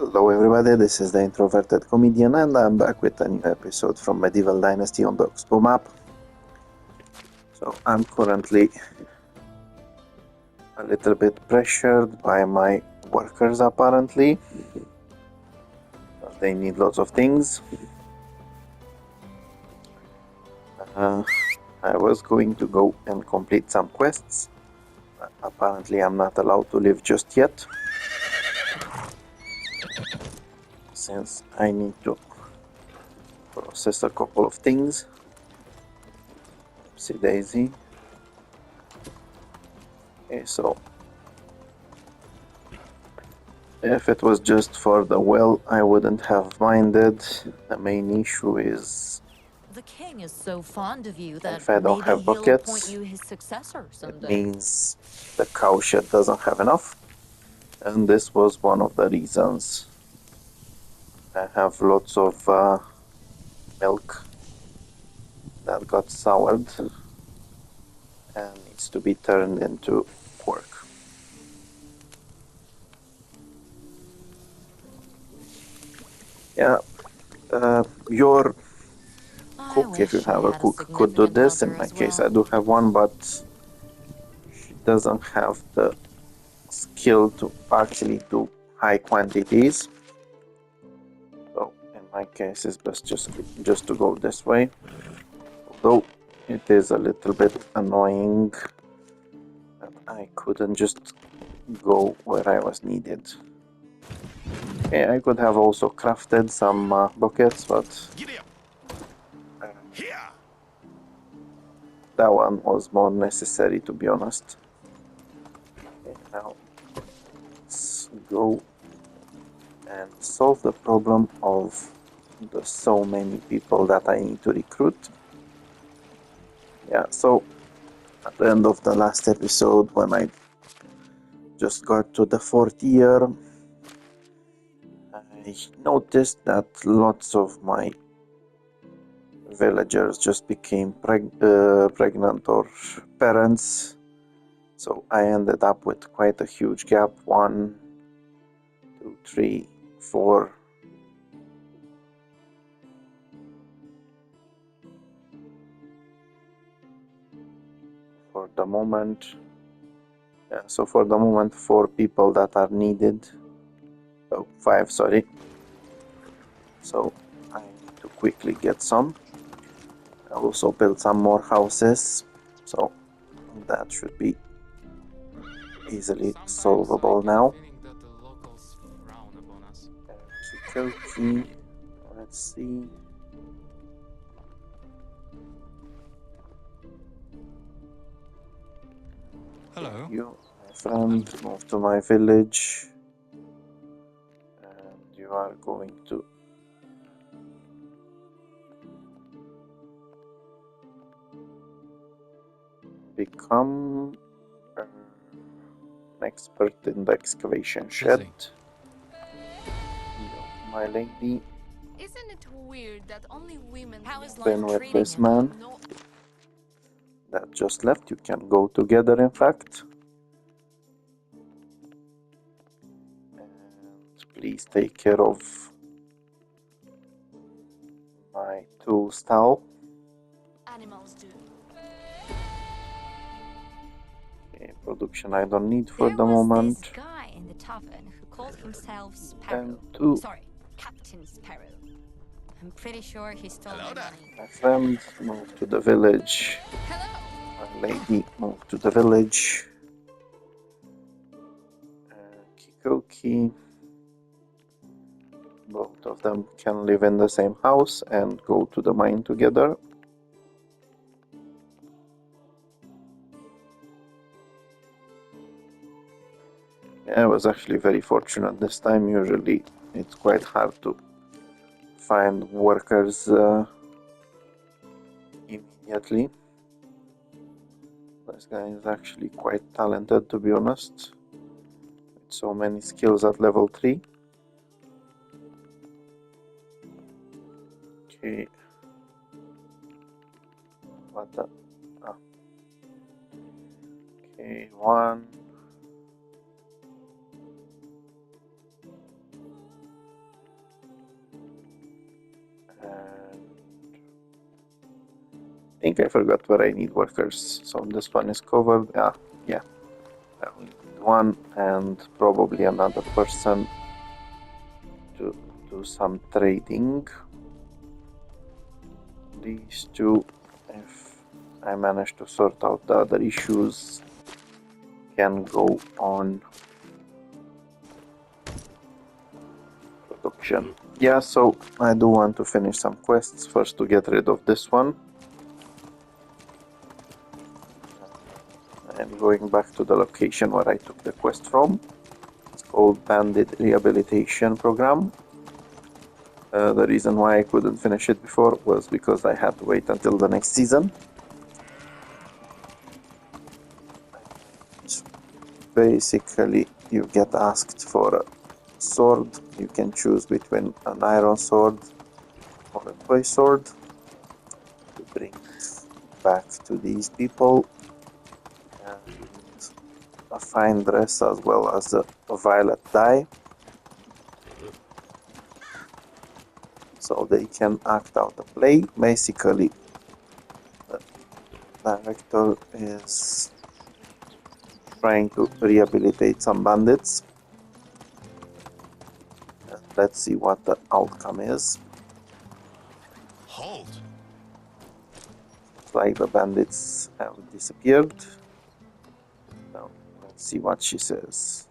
Hello everybody, this is the Introverted Comedian and I'm back with a new episode from Medieval Dynasty on the Oxbow Map. So I'm currently a little bit pressured by my workers apparently. They need lots of things. I was going to go and complete some quests, but apparently I'm not allowed to leave just yet, since I need to process a couple of things. Oopsie daisy. Okay, so if it was just for the well, I wouldn't have minded. The main issue is the king is so fond of you that if I don't maybe have he'll appoint buckets, you his successor it someday. means the cowshed doesn't have enough. And this was one of the reasons. I have lots of milk that got soured and needs to be turned into pork. Yeah, your cook, if you have a cook, could do this. In my case, I do have one, but she doesn't have the skill to actually do high quantities. So in my case, it's best just to go this way. Although it is a little bit annoying that I couldn't just go where I was needed. Okay, I could have also crafted some buckets, but that one was more necessary, to be honest. Okay, now let's go and solve the problem of the so many people that I need to recruit. Yeah, so at the end of the last episode, when I just got to the 4th year, I noticed that lots of my villagers just became pregnant or parents, so I ended up with quite a huge gap. 1, 2, 3, 4. For the moment, yeah, so for the moment 4 people that are needed. Oh, 5, sorry. So I need to quickly get some. I also built some more houses, so that should be easily solvable now. Okie, let's see. Hello. You, my friend, move to my village, and you are going to become an expert in the excavation shed. You, my lady, Isn't it weird that only women been with this man that just left. You can go together, in fact. And please take care of my tool stall. Animals do. Okay, production I don't need for the moment. This guy in the tavern who called himself And Sparrow. 2. Sorry, Captain Sparrow. I'm pretty sure he stole my money. My friend, move to the village. Hello. My lady, move to the village. Kikoki. Both of them can live in the same house and go to the mine together. Yeah, I was actually very fortunate this time. Usually it's quite hard to find workers immediately. This guy is actually quite talented, to be honest. With so many skills at level 3. Okay. What the? Ah. Okay, 1. think I forgot where I need workers. So this one is covered. Yeah. I will need one and probably another person to do some trading. These two, if I manage to sort out the other issues, can go on production. Yeah, so I do want to finish some quests first to get rid of this one. I'm going back to the location where I took the quest from. It's called Bandit Rehabilitation Program. The reason why I couldn't finish it before was because I had to wait until the next season. Basically, you get asked for a sword. You can choose between an iron sword or a toy sword to bring back to these people, and a fine dress as well as a violet dye, so they can act out a play. Basically, the director is trying to rehabilitate some bandits. And let's see what the outcome is. Halt! Looks like the bandits have disappeared. Now, let's see what she says.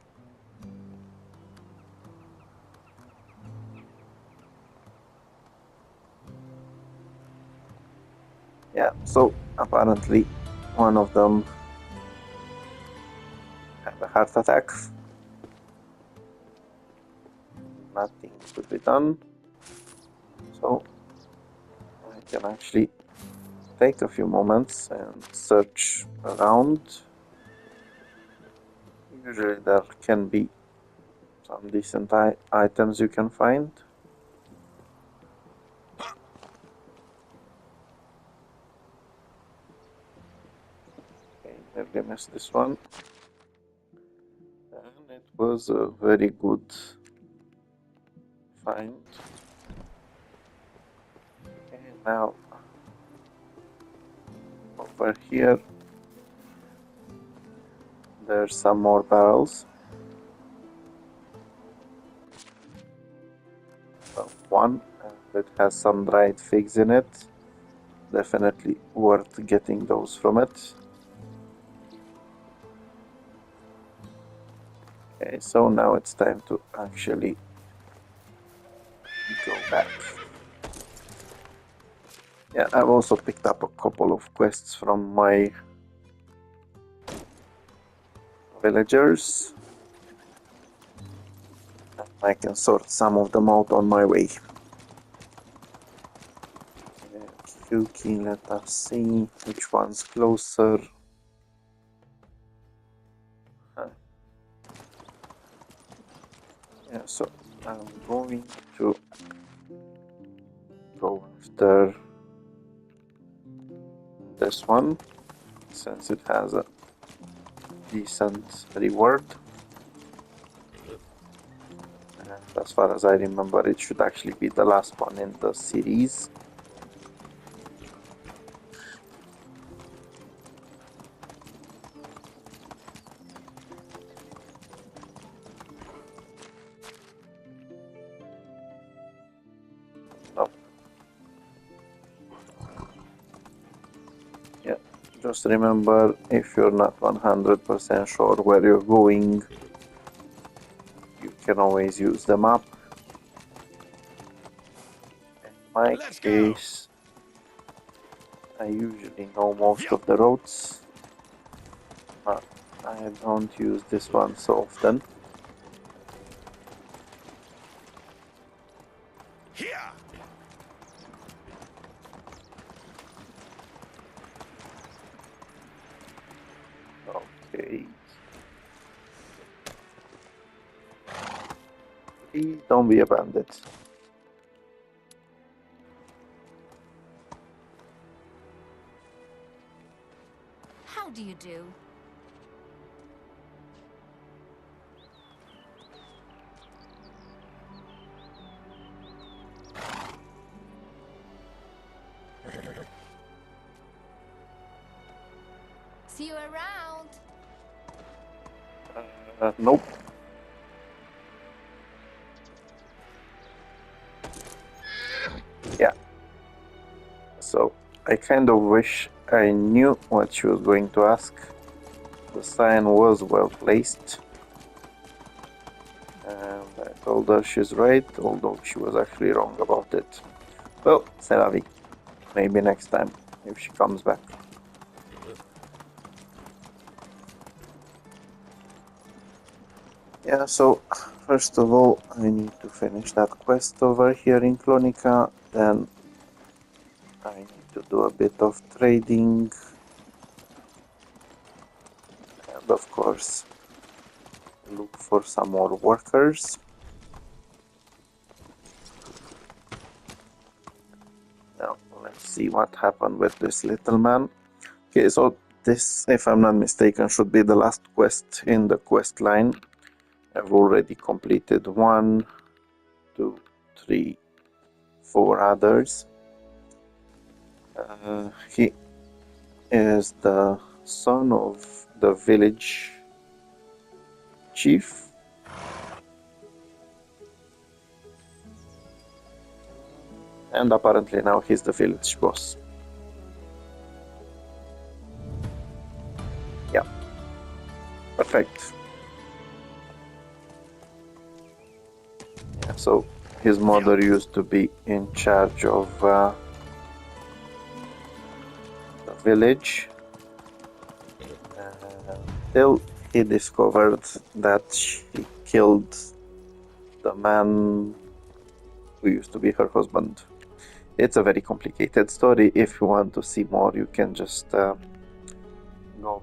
Yeah, so apparently one of them had a heart attack. Nothing could be done. So I can actually take a few moments and search around. Usually there can be some decent items you can find. Okay, nearly missed this one. And it was a very good find. Okay, now over here there's some more barrels. One, and it has some dried figs in it. Definitely worth getting those from it. Okay, so now it's time to actually go back. Yeah, I've also picked up a couple of quests from my villagers. I can sort some of them out on my way. Okay, let us see which one's closer. Yeah, so I'm going to go after this one since it has a decent reward. And as far as I remember, it should actually be the last one in the series. Oh. Yeah, just remember, if you're not 100% sure where you're going, you can always use the map. In my case, I usually know most of the roads, but I don't use this one so often. Here! Okay. Please don't be a bandit. How do you do? See you around. Nope. Yeah. So I kind of wish I knew what she was going to ask. The sign was well placed. And I told her she's right, although she was actually wrong about it. Well, c'est la vie. Maybe next time, if she comes back. Yeah, so first of all, I need to finish that quest over here in Clonica. Then I need to do a bit of trading. And of course, look for some more workers. Now, let's see what happened with this little man. Okay, so this, if I'm not mistaken, should be the last quest in the quest line. I've already completed 1, 2, 3, 4 others. He is the son of the village chief. And apparently now he's the village boss. Yeah. Perfect. Yeah, so his mother used to be in charge of the village until he discovered that she killed the man who used to be her husband. It's a very complicated story. If you want to see more, you can just go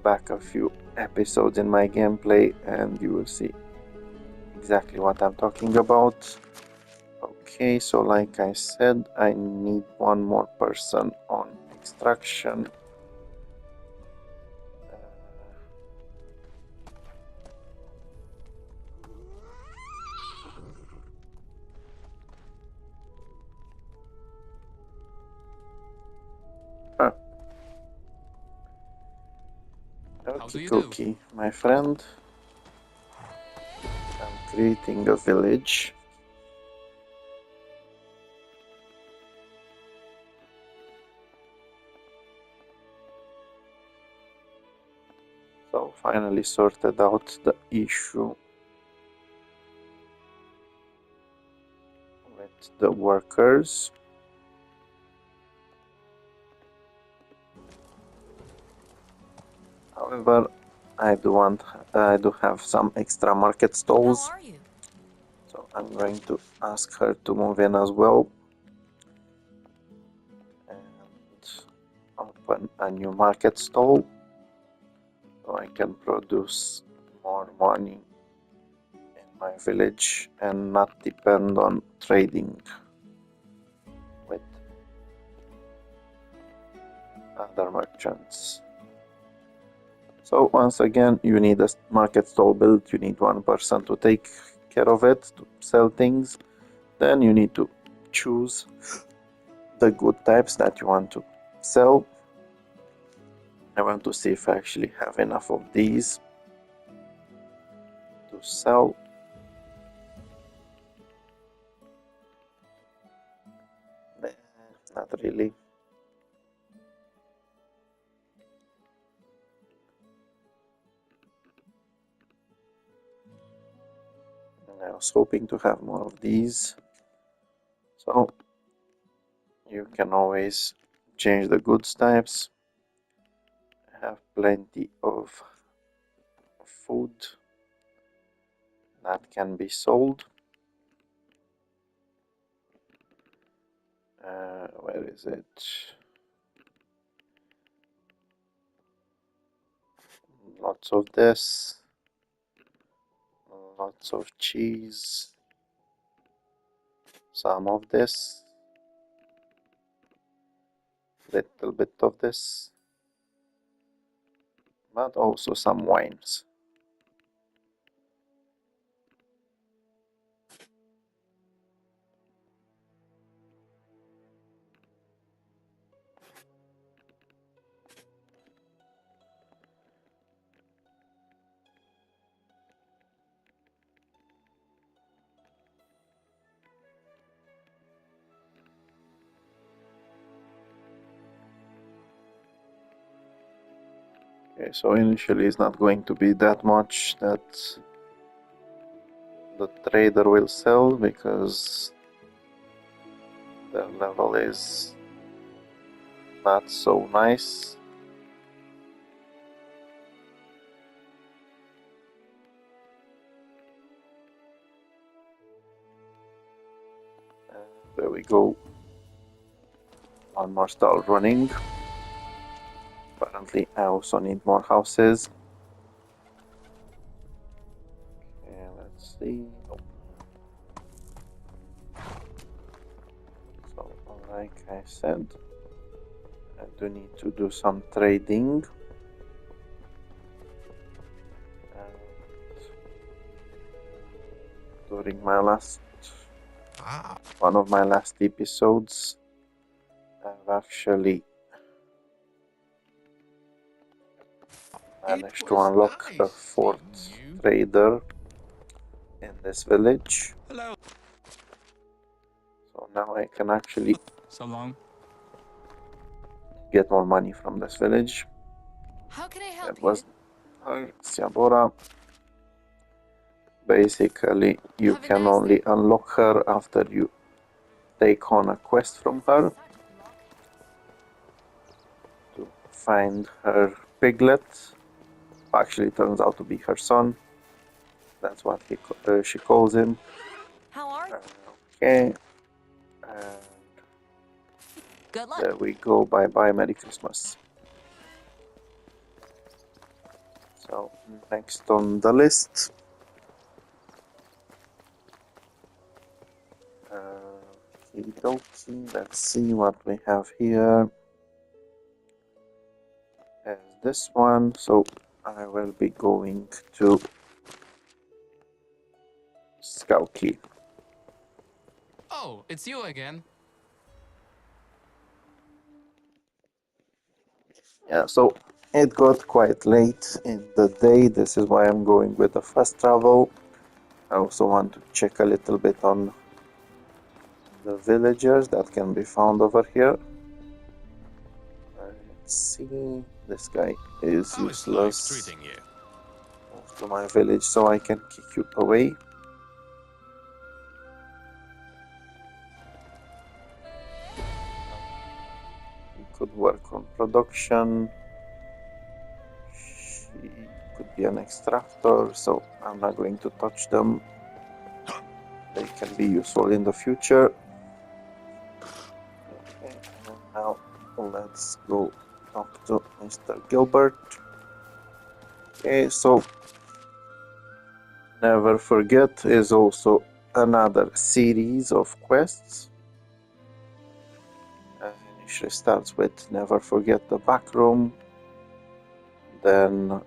back a few episodes in my gameplay and you will see exactly what I'm talking about. Okay, so like I said, I need one more person on extraction. Okie dokie, my friend. I'm creating a village. So finally sorted out the issue with the workers. However, I do have some extra market How stalls, are you? so I'm going to ask her to move in as well and open a new market stall so I can produce more money in my village and not depend on trading with other merchants. So once again, you need a market stall built, you need one person to take care of it, to sell things. Then you need to choose the good types that you want to sell. I want to see if I actually have enough of these to sell. Not really. I was hoping to have more of these. So you can always change the goods types. I have plenty of food that can be sold. Where is it? Lots of this. Lots of cheese. Some of this. Little bit of this. But also some wines. Okay, so initially it's not going to be that much that the trader will sell because their level is not so nice. There we go. One more stall running. Apparently I also need more houses. Okay, let's see. Nope. So like I said, I do need to do some trading. During my last one of my last episodes, I've actually managed to unlock a fourth trader in this village. Hello. So now I can actually So long. get more money from this village. How can I help That was you? Siabora. Basically, you Have a can nice only day. unlock her after you take on a quest from her to find her piglet. Actually, turns out to be her son. That's what she calls him. How are you? Okay. And Good luck. there we go. Bye bye. Merry Christmas. So, next on the list. Okie let's see what we have here. As this one, so I will be going to Skauki. Oh, it's you again. Yeah, so it got quite late in the day. This is why I'm going with the fast travel. I also want to check a little bit on the villagers that can be found over here. Let's see. This guy is How is life useless. treating you? Move to my village so I can kick you away. He could work on production. She could be an extractor, so I'm not going to touch them. They can be useful in the future. Okay, and now let's go talk to Mr. Gilbert. Okay, so Never Forget is also another series of quests. Initially starts with Never Forget the back room, then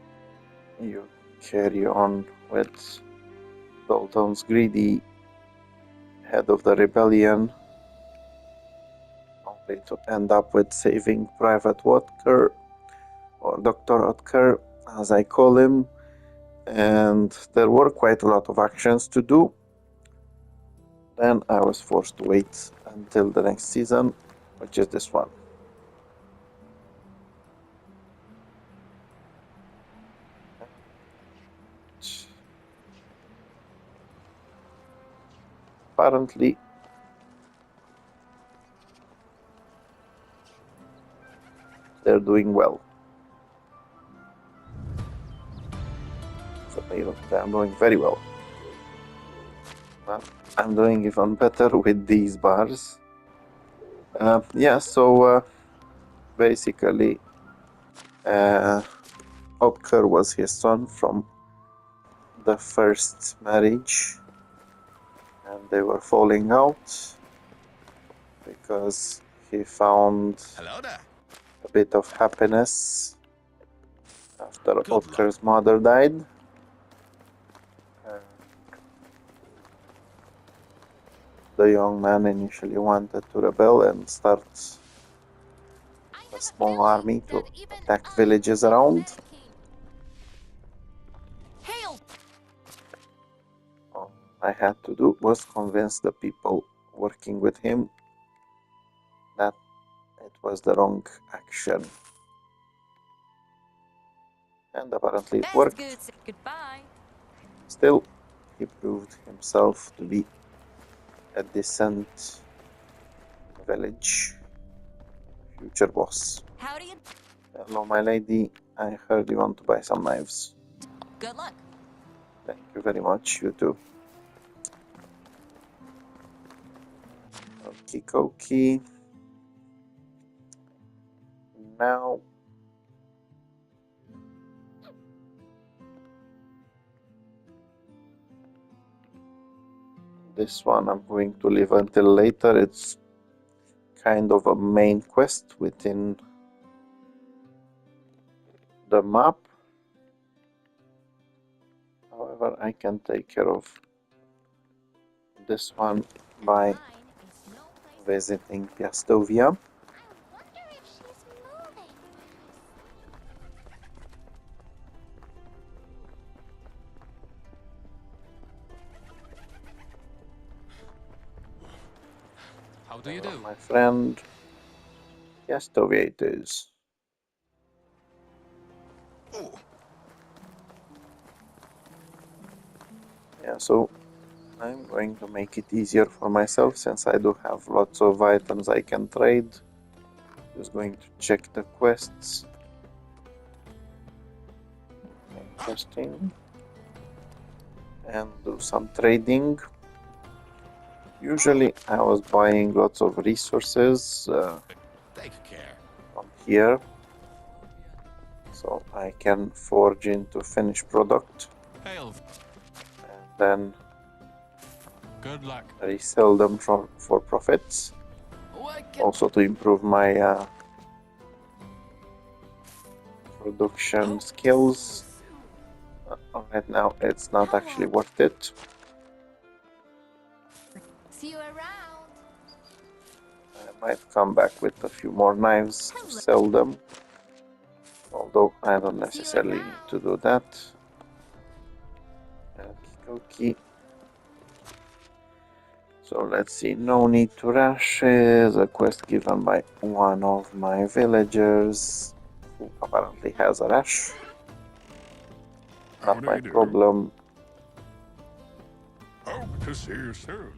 you carry on with Dalton's Greedy, head of the rebellion, only to end up with saving Private Watker, or Dr. Otker, as I call him. And there were quite a lot of actions to do. Then I was forced to wait until the next season, which is this one. Apparently, they're doing well. So they're doing very well. But I'm doing even better with these bars. Yeah, so basically, Opker was his son from the first marriage, and they were falling out because he found Hello there. a bit of happiness after Good luck. Otker's mother died. The young man initially wanted to rebel and start a small army to attack villages around. Hail! All I had to do was convince the people working with him that it was the wrong action. And apparently it That's worked. good. Goodbye. Still, he proved himself to be a decent village future boss. How do you? Hello, my lady. I heard you want to buy some knives. Good luck. Thank you very much. You too. Okie dokie. Now, this one I'm going to leave until later. It's kind of a main quest within the map. However, I can take care of this one by visiting Piastovia. How do you do? My friend, Piastovia it is. Yeah, so I'm going to make it easier for myself since I do have lots of items I can trade. Just going to check the quests. Interesting. And do some trading. Usually I was buying lots of resources from here. So I can forge into finished product. Hail. And then Good luck. resell them for profits. Also to improve my production skills. Right now it's not actually worth it. See you around. I might come back with a few more knives to sell them. Although I don't necessarily need to do that. Okie. So let's see, no need to rush. A quest given by one of my villagers who apparently has a rush. Not my problem. Hope to see you soon.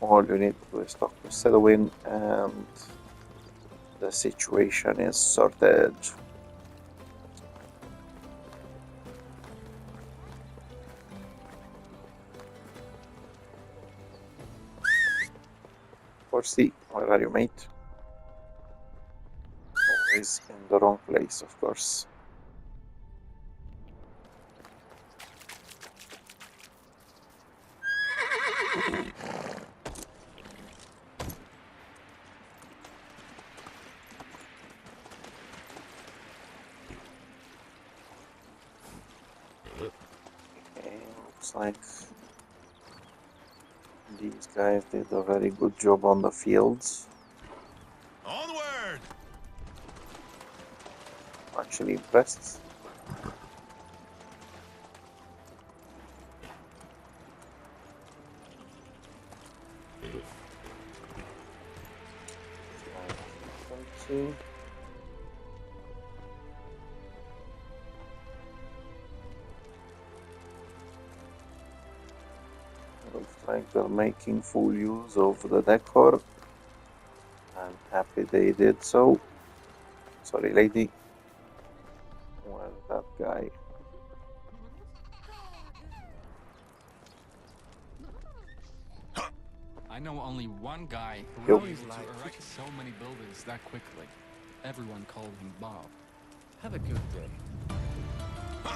All you need to do is talk to Selwyn and the situation is sorted. Horsey, where are you, mate? Always in the wrong place, of course. Okay, looks like these guys did a very good job on the fields. Onward! Actually impressed. Let's see. Looks like they're making full use of the decor. I'm happy they did so. Sorry, lady. Where's that guy? I know only one guy who Yup. was able to erect so many buildings that quickly. Everyone called him Bob. Have a good day.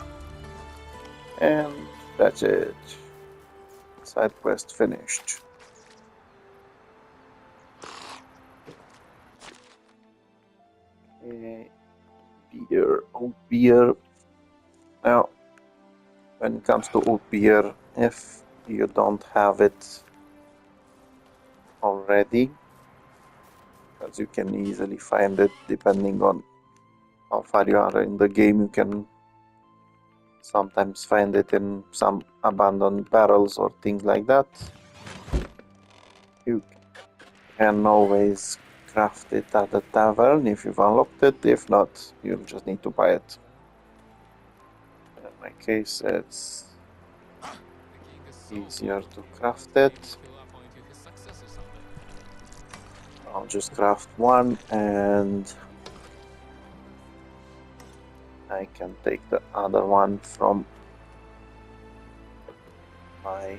And that's it. Side quest finished. Okay. Beer, oat beer. Now, when it comes to oat beer, if you don't have it already, as you can easily find it depending on how far you are in the game, you can sometimes find it in some abandoned barrels or things like that. You can always craft it at the tavern if you've unlocked it. If not, you'll just need to buy it. In my case, it's easier to craft it. I'll just craft one and I can take the other one from my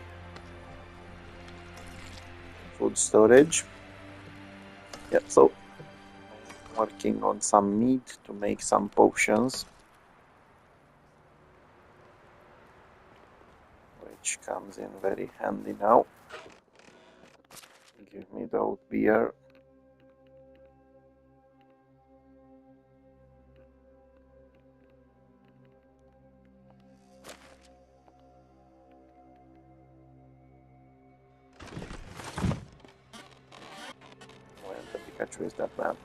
food storage. Yeah, so I'm working on some meat to make some potions, which comes in very handy now. Give me the oat beer. Where the Pikachu is that man?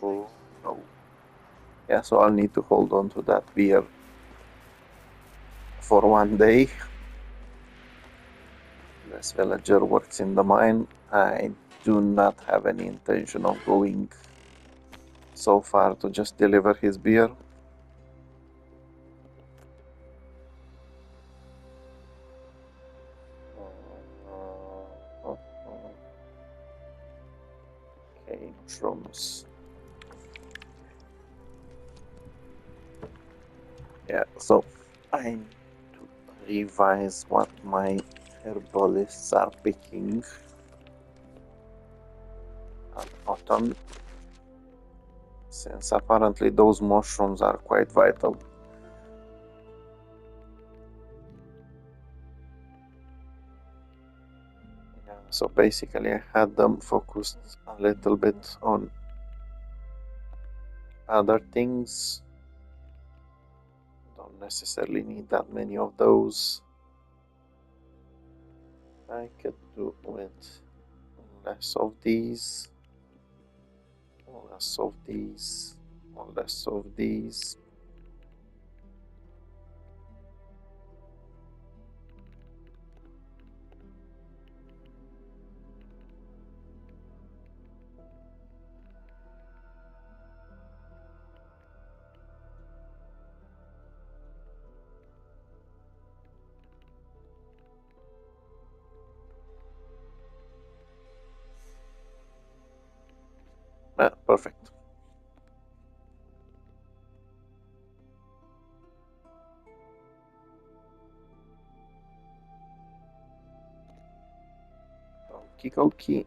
Oh no. Yeah, so I'll need to hold on to that beer for one day. This villager works in the mine. I do not have any intention of going so far to just deliver his beer. Okay, shrooms. Yeah, so I need to revise what my herbalists are picking at autumn, since apparently those mushrooms are quite vital. Yeah, so basically I had them focused a little bit on other things. Don't necessarily need that many of those. I could do with less of these, less of these, less of these. Perfect. Okie dokie.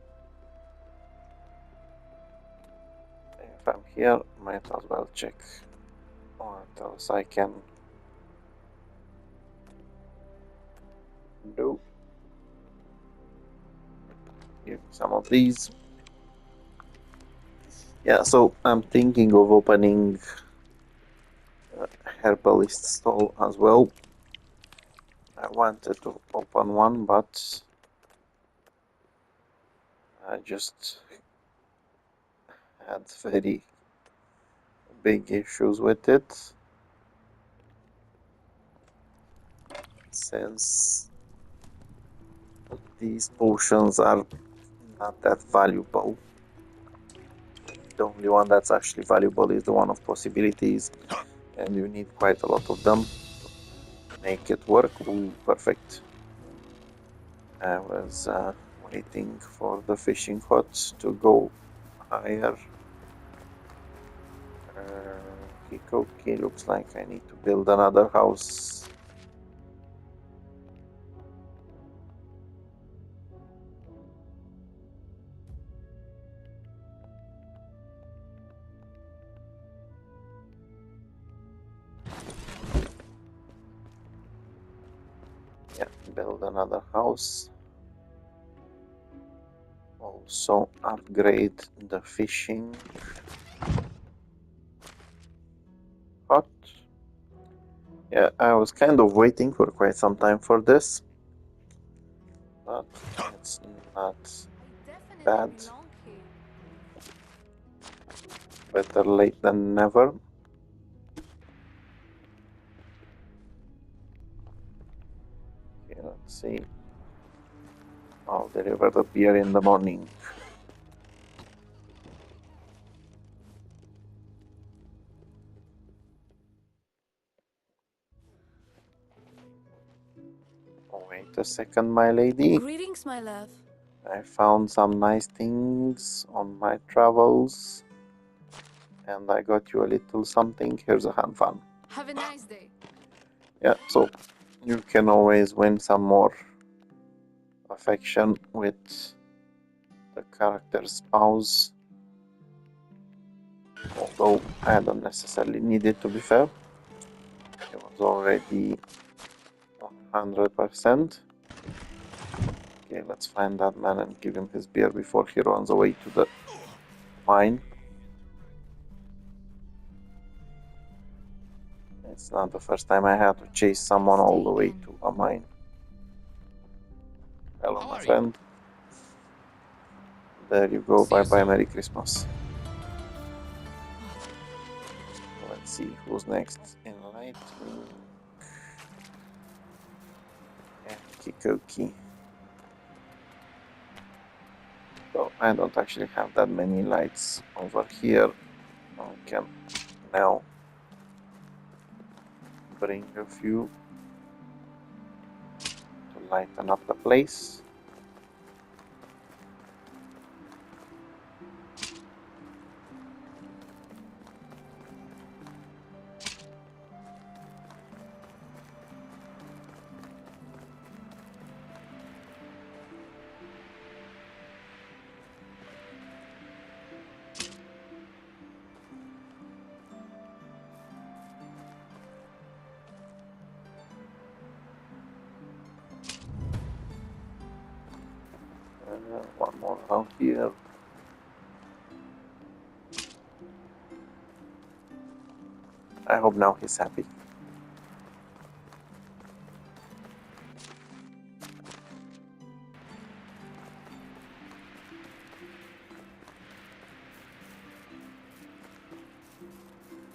If I'm here, might as well check what else I can do. Give me some of these. Yeah, so I'm thinking of opening a herbalist stall as well. I wanted to open one, but I just had very big issues with it, since these potions are not that valuable. The only one that's actually valuable is the one of possibilities, and you need quite a lot of them to make it work. Ooh, perfect. I was waiting for the fishing hut to go higher. Okay, looks like I need to build another house. Yeah, build another house. Also upgrade the fishing hut. Yeah, I was kind of waiting for quite some time for this, but it's not bad. Better late than never. Okay, let's see. I'll deliver the beer in the morning. a second, my lady. Greetings, my love. I found some nice things on my travels. And I got you a little something. Here's a hand fan. Have a nice day. Yeah, so you can always win some more affection with the character's spouse. Although I don't necessarily need it, to be fair. It was already 100%. Okay, let's find that man and give him his beer before he runs away to the mine. It's not the first time I had to chase someone all the way to a mine. Hello, my friend. There you go. Bye-bye. Merry Christmas. Let's see who's next in line. Kikoki. So I don't actually have that many lights over here. I can now bring a few to lighten up the place. One more around here. I hope now he's happy.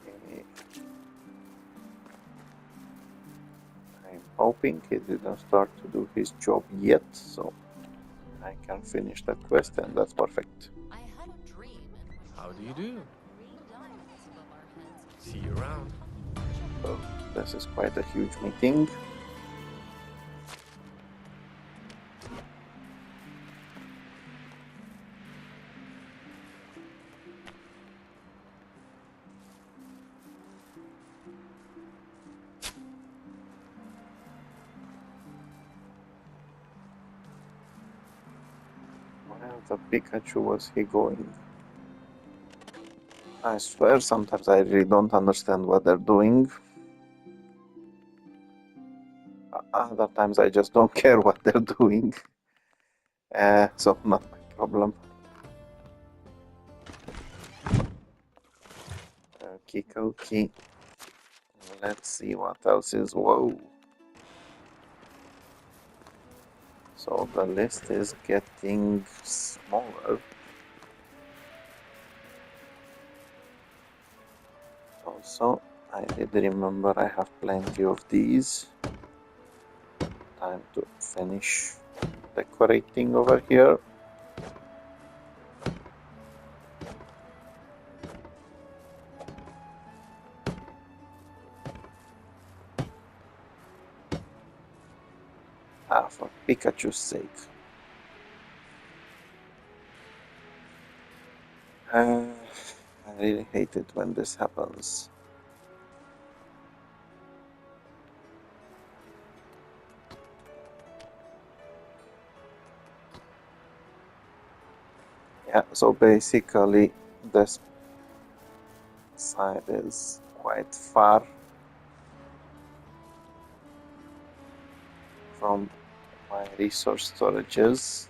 Okay. I'm hoping he didn't start to do his job yet, so I can finish the quest, and that's perfect. I had a dream. How do you do? Green diamonds above our heads. See you around. So this is quite a huge meeting. Where the Pikachu was he going? I swear sometimes I really don't understand what they're doing. Other times I just don't care what they're doing. So not my problem. Okay. Let's see what else is. Whoa. So the list is getting smaller. Also, I did remember I have plenty of these. Time to finish decorating over here. For Pikachu's sake. I really hate it when this happens. Yeah, so basically this side is quite far from my resource storages.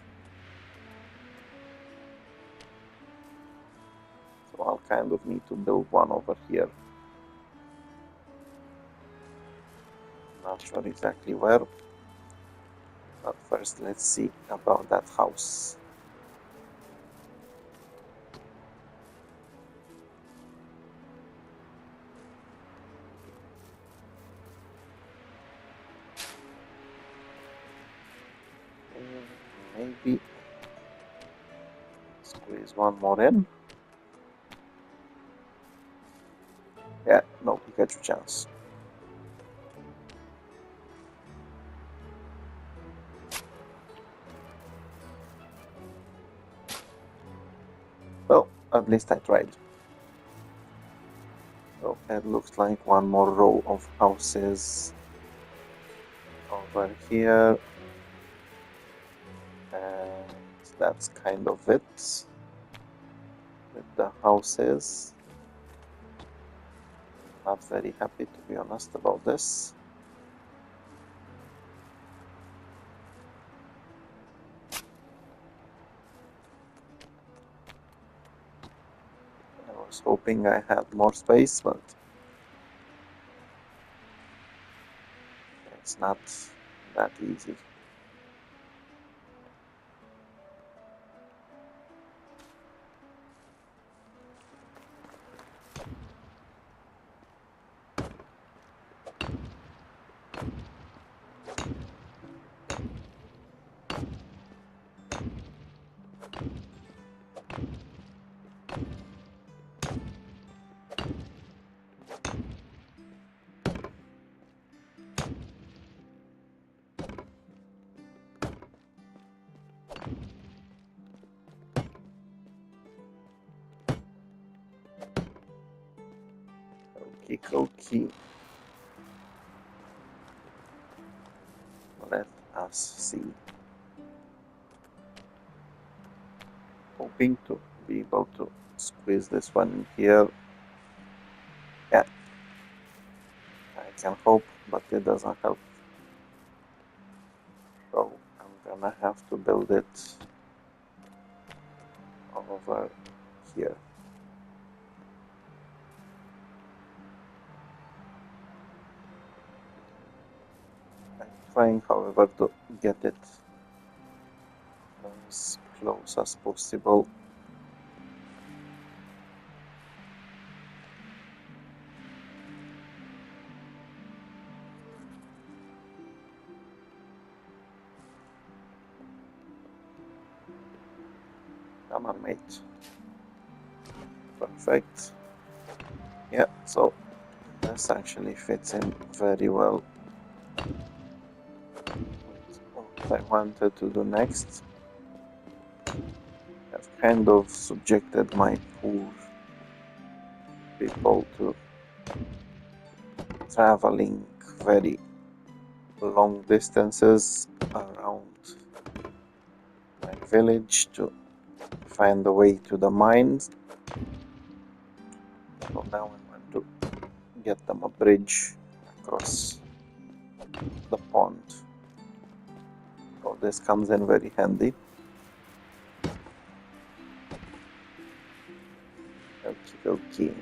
So I'll kind of need to build one over here. Not sure exactly where. But first let's see about that house. Maybe squeeze one more in. Yeah, no Pikachu chance. Well, at least I tried. So it looks like one more row of houses over here. And that's kind of it with the houses. Not very happy, to be honest, about this. I was hoping I had more space, but it's not that easy. Okay. Let us see. Hoping to be able to squeeze this one in here. Yeah, I can hope, but it doesn't help. So I'm gonna have to build it over here. I'm trying, however, to get it as close as possible. Come on, mate. Perfect. Yeah, so this actually fits in very well with what I wanted to do next. I've kind of subjected my poor people to traveling very long distances around my village to find the way to the mines. So now I want to get them a bridge across the pond. So this comes in very handy. Okay.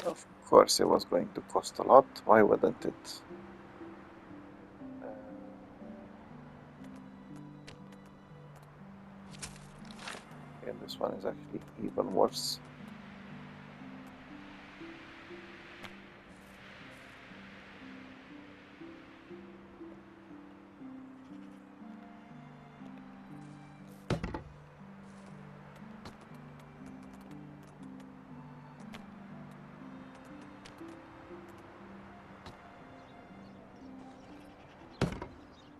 Of course it was going to cost a lot, why wouldn't it? And this one is actually even worse.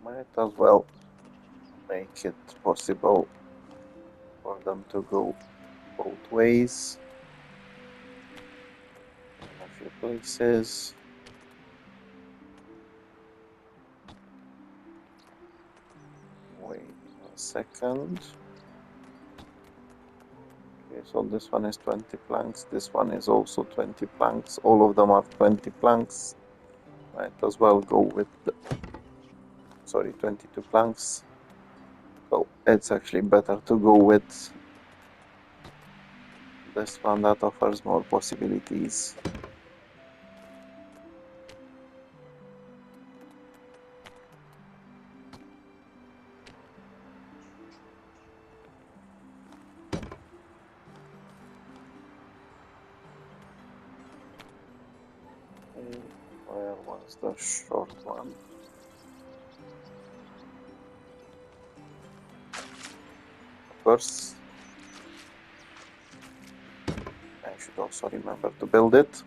Might as well make it possible for them to go both ways in a few places. Wait a second. Okay, so this one is 20 planks, this one is also 20 planks, all of them are 20 planks. Might as well go with the 22 planks. So it's actually better to go with this one that offers more possibilities. Okay, where was the short one? Of course, I should also remember to build it.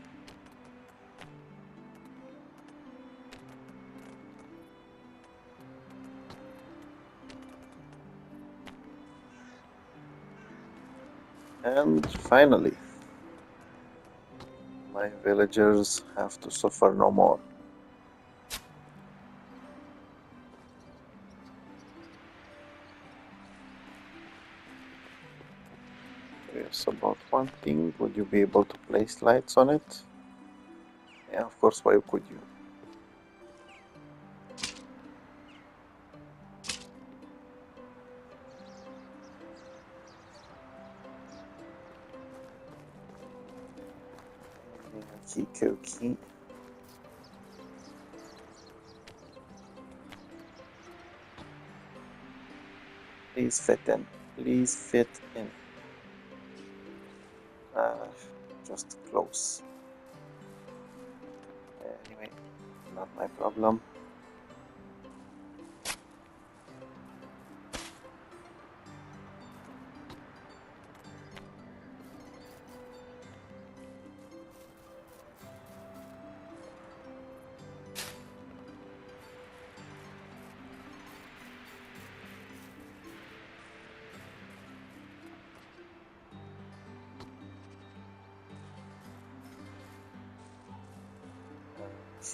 And finally, my villagers have to suffer no more. Curious about one thing, would you be able to place lights on it? Yeah, of course, why could you? Key. Please fit in. Please fit in. Just close. Anyway, not my problem.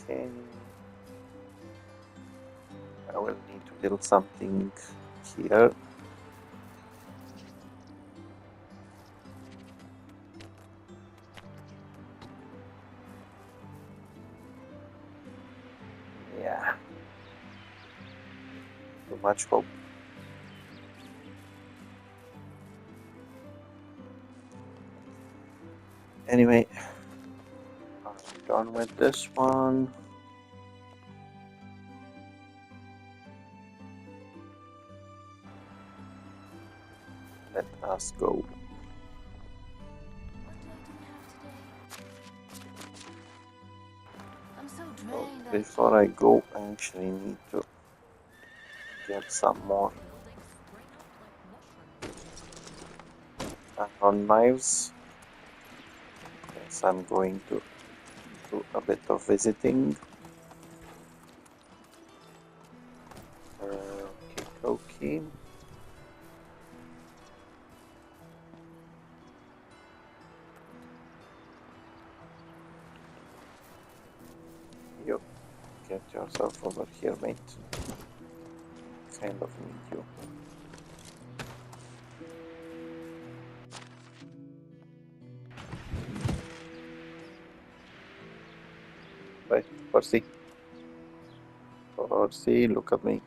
Okay. I will need to build something here. Yeah. Too much hope. Anyway, I'm done with this one. Let us go. I'm so So drained. before I go, I actually need to get some more iron knives. Yes, I'm going to do a bit of visiting. Okay. You get yourself over here, mate. Kind of need you. Right, Percy. Percy, look at me.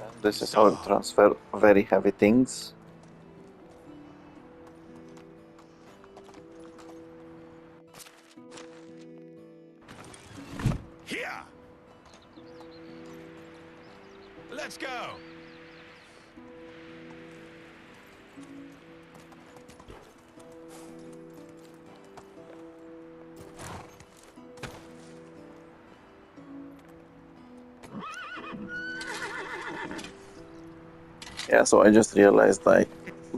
And this is how I transfer very heavy things. Here. Let's go. Yeah, so I just realized I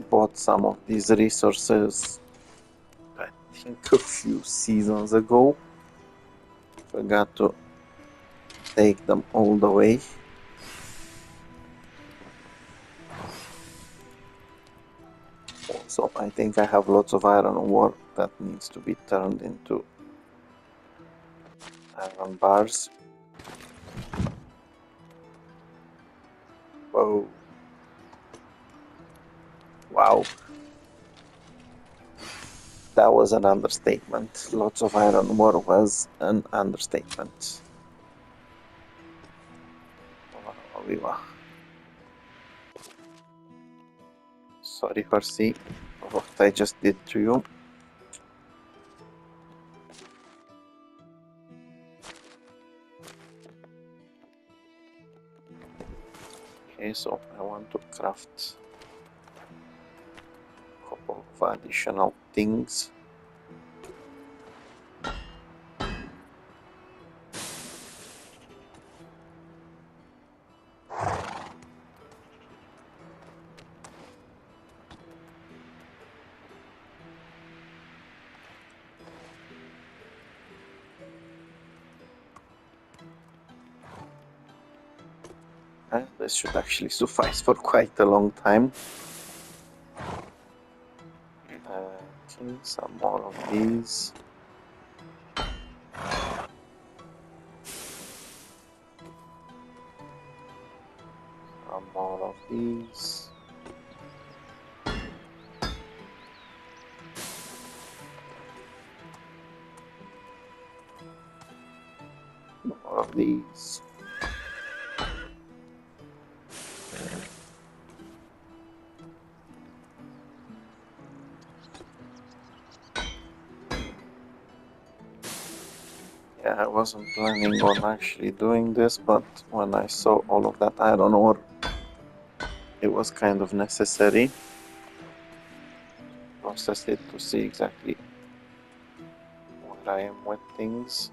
bought some of these resources, I think a few seasons ago. Forgot to take them all the way. So I think I have lots of iron ore that needs to be turned into iron bars. Whoa. Wow. That was an understatement. Lots of iron ore was an understatement. Viva. Sorry, Percy, for what I just did to you. Okay, so I want to craft a couple of additional things. This should actually suffice for quite a long time. Okay, some more of these. Some more of these. More of these. Yeah, I wasn't planning on actually doing this, but when I saw all of that iron ore, it was kind of necessary. Process it to see exactly where I am with things.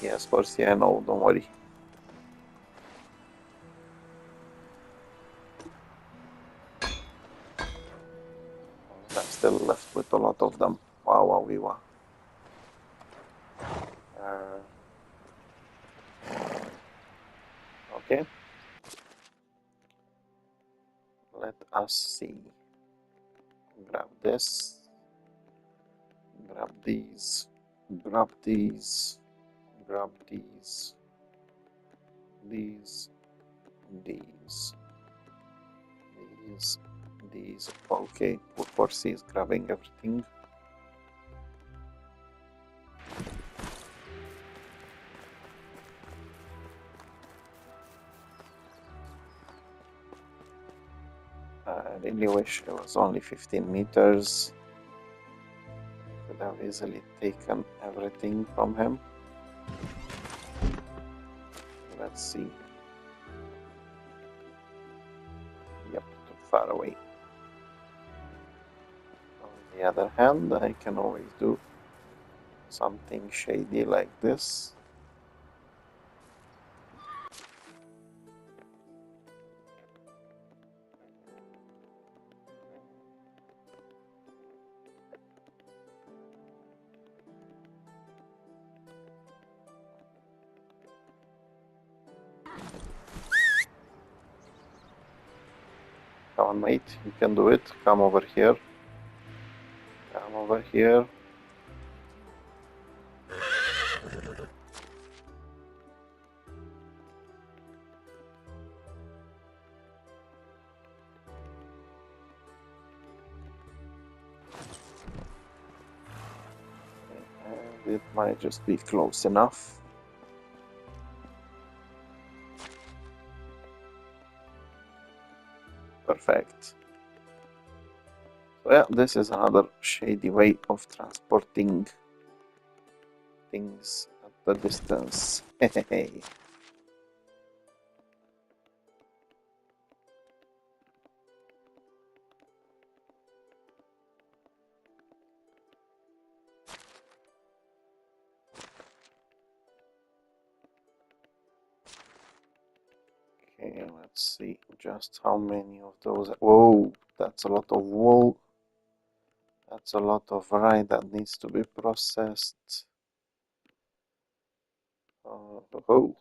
Yes, Percy, I know, don't worry. I'm still left with a lot of them. Wow, wow, wee, wow. Okay. Let us see. Grab this. Grab these. Grab these. Grab these. These. These. These. Okay, Percy is grabbing everything. I really wish it was only 15 meters. Could have easily taken everything from him. Let's see. Yep, too far away. On the other hand, I can always do something shady like this. Come on, mate, you can do it. Come over here. Come over here. And it might just be close enough. Perfect. So yeah, this is another shady way of transporting things at the distance. Hey. Okay, let's see just how many of those. Whoa, that's a lot of wool. That's a lot of rye that needs to be processed. Oh,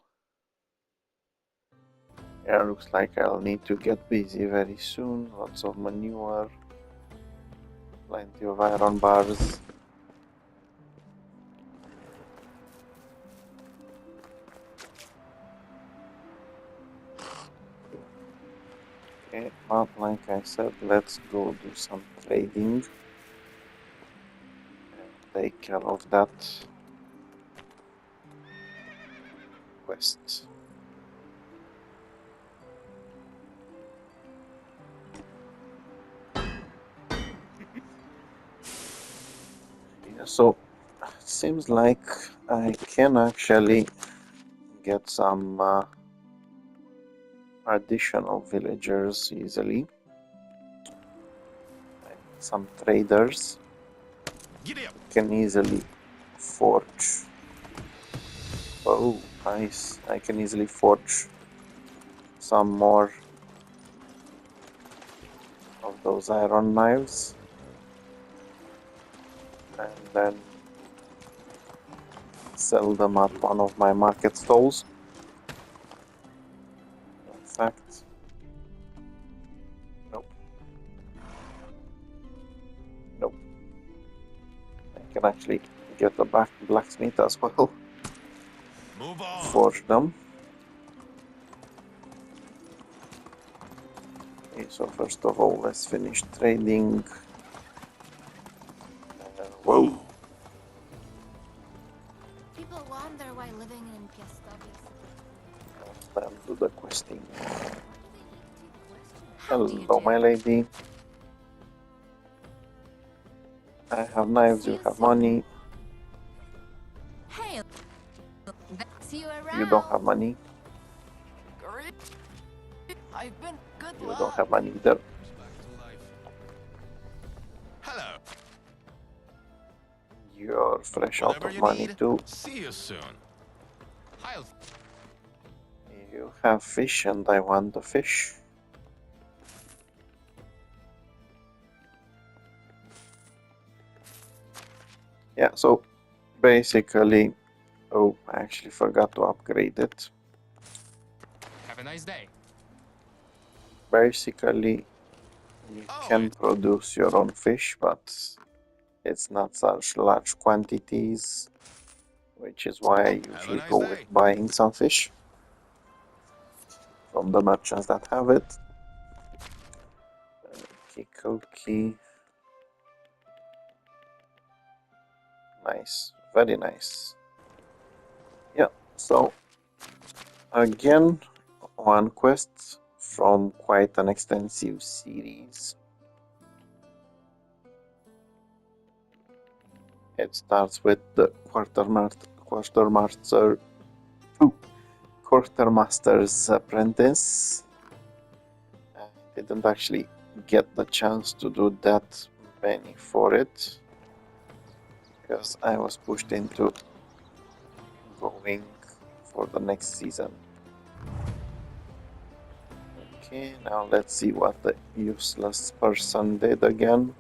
yeah, looks like I'll need to get busy very soon. Lots of manure, plenty of iron bars. Okay, but like I said, let's go do some trading and take care of that quest. Yeah, so it seems like I can actually get some additional villagers easily. Some traders can easily forge. Oh, nice. I can easily forge some more of those iron knives. And then sell them at one of my market stalls. In fact, nope. Nope. I can actually get a blacksmith as well. Move on. Forge them. Okay, so first of all, let's finish trading. Whoa. People wonder why living in Piastovis. Then do the questing. How do you Hello, do? my lady. I have knives, See you you have soon. money. Hey, See you around. You don't have money. Great. I've been good You luck. don't have money either. Back to life. Hello. You're fresh out Whatever of you money need. too. See you soon. I'll You have fish and I want the fish. Yeah, so basically, oh, I actually forgot to upgrade it. Have a nice day. Basically, you Oh, can produce your own fish, but it's not such large quantities, which is why I have a usually nice go day. with buying some fish from the merchants that have it. Kikoki. Nice, very nice. Yeah, so again, one quest from quite an extensive series. It starts with the quartermaster's apprentice. I didn't actually get the chance to do that many for it because I was pushed into going for the next season. Okay, now let's see what the useless person did again.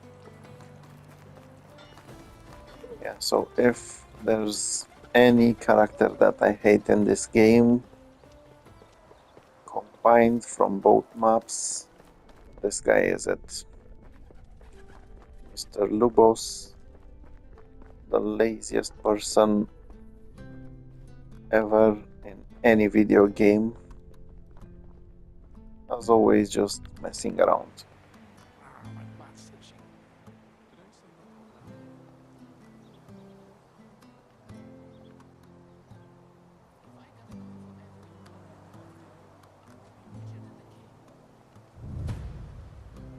Yeah, so if there's any character that I hate in this game, combined from both maps, this guy is it. Mr. Lubos, the laziest person ever in any video game, as always just messing around. My butt's itching. Did I say that out loud? If I gotta go for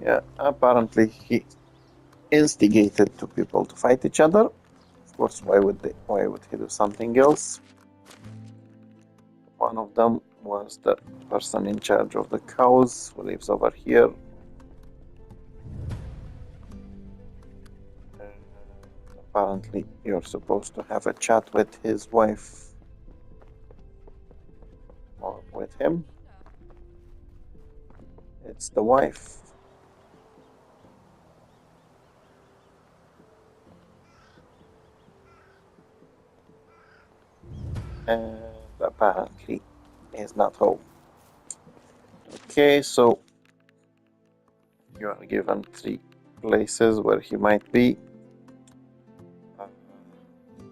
every Yeah, apparently he instigated two people to fight each other. Of course, why would he do something else? One of them was the person in charge of the cows who lives over here. Apparently, you're supposed to have a chat with his wife or with him. It's the wife. And apparently, he's not home. Okay, so you are given 3 places where he might be.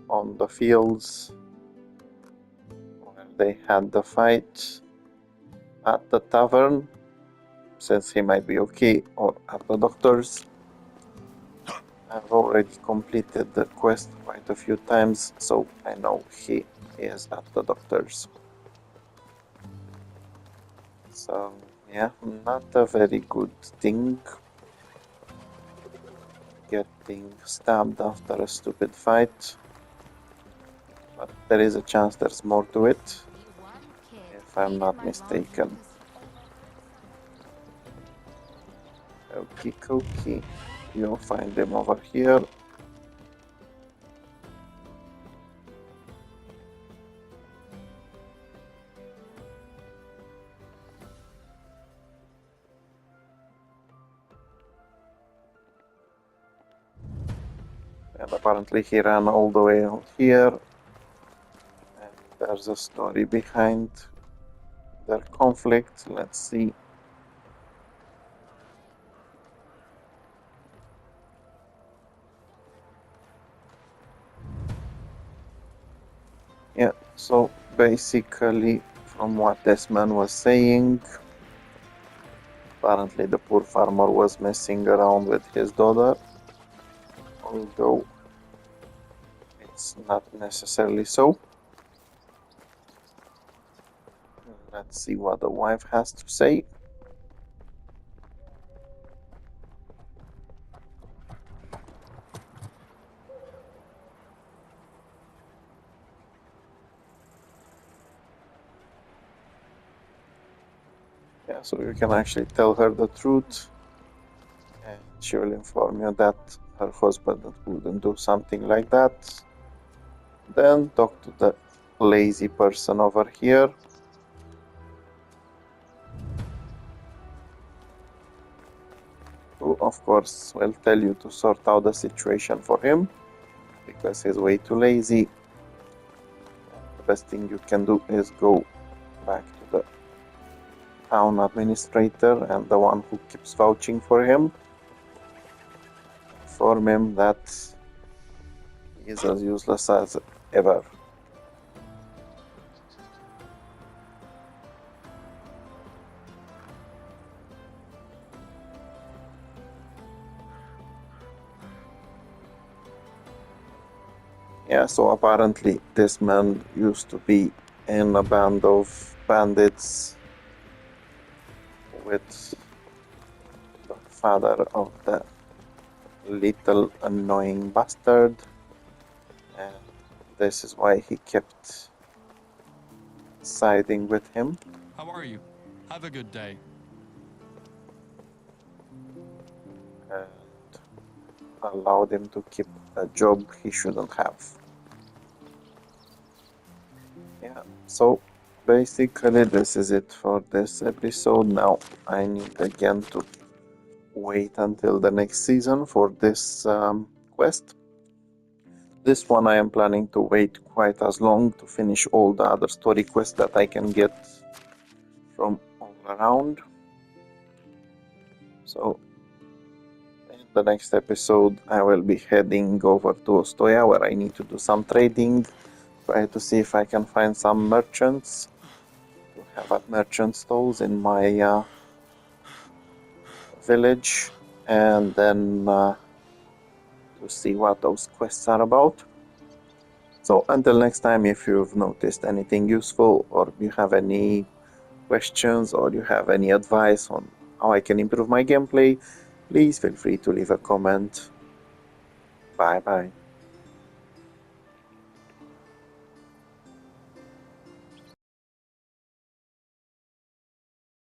On the fields where they had the fight, at the tavern, since he might be okay, or at the doctor's. I've already completed the quest quite a few times, so I know he is at the doctor's. So, yeah, not a very good thing. Getting stabbed after a stupid fight. But there is a chance there's more to it, The one kid if I'm hated not my mom mistaken. because Okie you'll find him over here. And apparently he ran all the way out here. there's a story behind their conflict. Let's see. Yeah, so basically, from what this man was saying, apparently the poor farmer was messing around with his daughter, although it's not necessarily so. Let's see what the wife has to say. Yeah, so you can actually tell her the truth, and she will inform you that her husband wouldn't do something like that. Then talk to the lazy person over here. Who, of course, will tell you to sort out the situation for him because he's way too lazy. The best thing you can do is go back to the town administrator and the one who keeps vouching for him. Inform him that he is as useless as ever. Yeah, so apparently this man used to be in a band of bandits with the father of the little annoying bastard, and this is why he kept siding with him. How are you? Have a good day. And allowed him to keep a job he shouldn't have. Yeah, so basically this is it for this episode. Now I need again to wait until the next season for this quest. This one I am planning to wait quite as long to finish all the other story quests that I can get from all around. So in the next episode I will be heading over to Ostoya where I need to do some trading, try to see if I can find some merchants to have at merchant stalls in my village, and then to see what those quests are about. So until next time, if you've noticed anything useful or you have any questions or you have any advice on how I can improve my gameplay, please feel free to leave a comment. Bye bye.